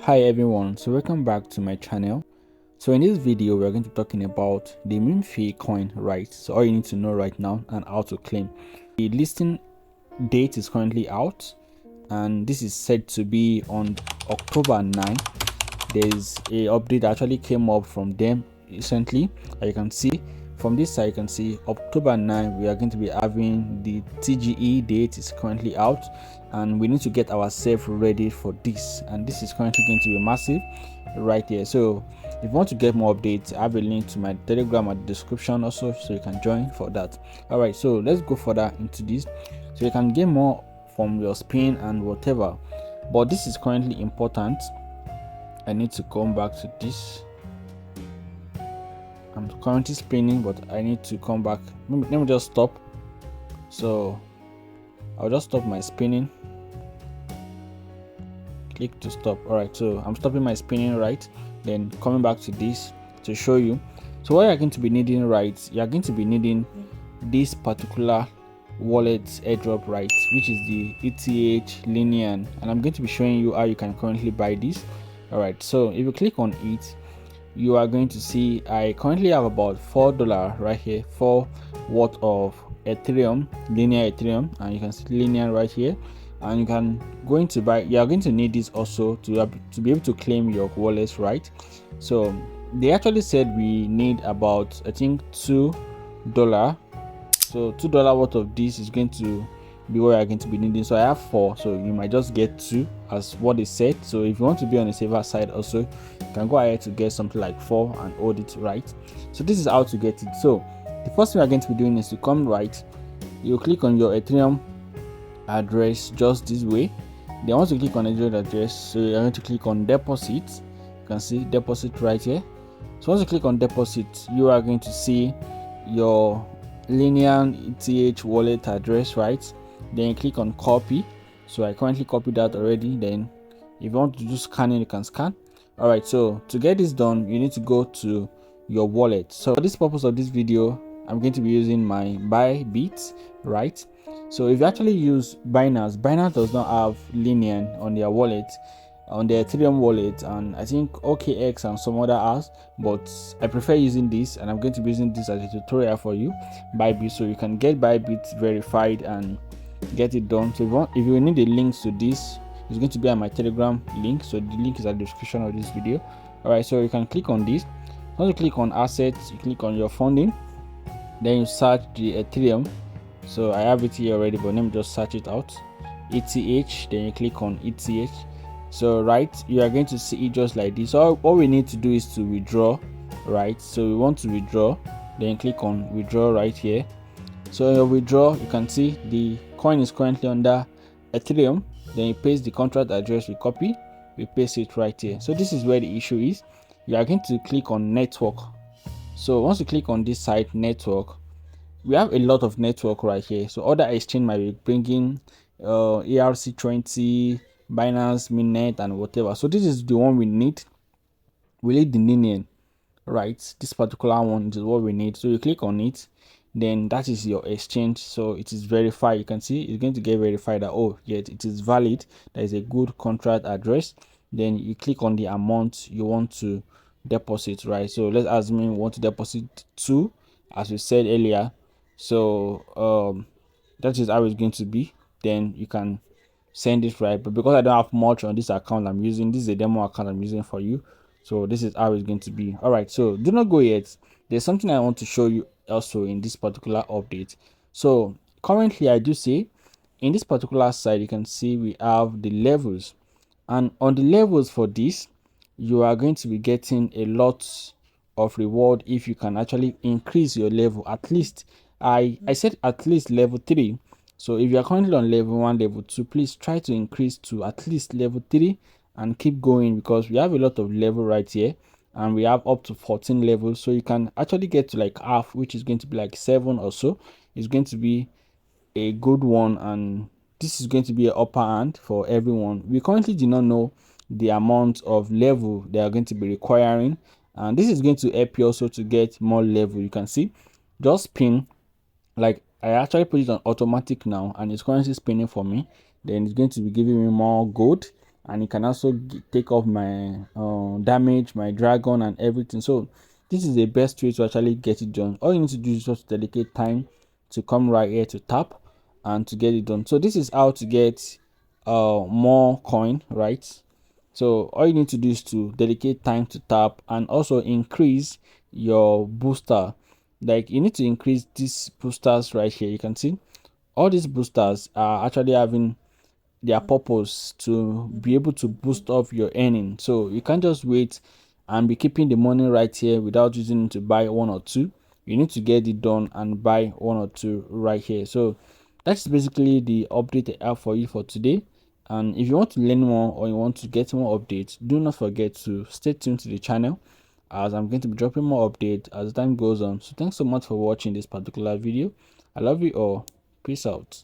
Hi everyone, so welcome back to my channel. So in this video we're going to be talking about the MemeFi coin, right? So all you need to know right now and how to claim. The listing date is currently out and this is said to be on October 9. There's a update that actually came up from them recently. As you can see from this side, you can see October 9 we are going to be having the TGE date is currently out, and we need to get ourselves ready for this, and this is currently going to be massive right here. So if you want to get more updates, I have a link to my Telegram at the description also, so you can join for that. All right, so let's go further into this so you can get more from your spin and whatever, but this is currently important. I need to come back to this. I'm currently spinning, but I need to come back. Let me just stop. So I'll just stop my spinning. Click to stop. All right, so I'm stopping my spinning, right? Then coming back to this to show you. So what you're going to be needing, right? You're going to be needing this particular wallet airdrop, right, which is the ETH LINEA, and I'm going to be showing you how you can currently buy this. All right, so if you click on it, you are going to see I currently have about $4 right here, 4 worth of Ethereum, linear Ethereum, and you can see linear right here, and you can going to buy. You are going to need this also to be able to claim your wallets, right? So they actually said we need about, I think, $2. So $2 worth of this is going to be what you're going to be needing. So I have 4, so you might just get 2 as what they said. So if you want to be on the safer side also, you can go ahead to get something like 4 and hold it, right? So this is how to get it. So the first thing we're going to be doing is to come right, you click on your Ethereum address just this way. Then once you click on Ethereum address, so you're going to click on deposit. You can see deposit right here. So once you click on deposit, you are going to see your linear ETH wallet address, right? Then you click on copy. So I currently copied that already. Then if you want to do scanning, you can scan. All right, so to get this done, you need to go to your wallet. So for this purpose of this video, I'm going to be using my Bybit, right? So if you actually use Binance does not have Linear on their wallet, on the Ethereum wallet, and I think OKX and some other apps, but I prefer using this, and I'm going to be using this as a tutorial for you, Bybit, so you can get Bybit verified and get it done. So if you need the links to this, it's going to be on my Telegram link, so the link is at the description of this video. All right, so you can click on this. Once you click on assets, you click on your funding, then you search the Ethereum. So I have it here already, but let me just search it out. ETH, then you click on ETH. So right, you are going to see it just like this. So all we need to do is to withdraw, right? So we want to withdraw, then click on withdraw right here. So your withdraw, you can see the coin is currently under Ethereum. Then you paste the contract address, we copy, we paste it right here. So this is where the issue is. You are going to click on network. So once you click on this site network, we have a lot of network right here. So other exchange might be bringing ERC20, Binance, Mainnet, and whatever. So this is the one we need. We need the Linear, right? This particular one is what we need. So you click on it, then that is your exchange. So it is verified. You can see it's going to get verified that, oh yes, it is valid. There is a good contract address. Then you click on the amount you want to deposit, right? So let's assume we want to deposit 2, as we said earlier. So that is how it's going to be. Then you can send it, right? But because I don't have much on this account I'm using, this is a demo account I'm using for you, so this is how it's going to be. All right, so do not go yet. There's something I want to show you also in this particular update. So currently I do see in this particular side, you can see we have the levels, and on the levels for this, you are going to be getting a lot of reward if you can actually increase your level. At least I said at least level 3. So if you are currently on level 1, level 2, please try to increase to at least level 3 and keep going, because we have a lot of level right here, and we have up to 14 levels. So you can actually get to like half, which is going to be like 7 or so. It's going to be a good one, and this is going to be an upper hand for everyone. We currently do not know the amount of level they are going to be requiring, and this is going to help you also to get more level. You can see just spin, like I actually put it on automatic now, and it's currently spinning for me. Then it's going to be giving me more gold, and it can also take off my damage, my dragon and everything. So this is the best way to actually get it done. All you need to do is just dedicate time to come right here to tap and to get it done. So this is how to get more coin, right? So all you need to do is to dedicate time to tap and also increase your booster. Like you need to increase these boosters right here. You can see all these boosters are actually having their purpose to be able to boost up your earning. So you can't just wait and be keeping the money right here without using it to buy one or two. You need to get it done and buy one or two right here. So that's basically the update I have for you for today. And if you want to learn more or you want to get more updates, do not forget to stay tuned to the channel, as I'm going to be dropping more updates as time goes on. So thanks so much for watching this particular video. I love you all. Peace out.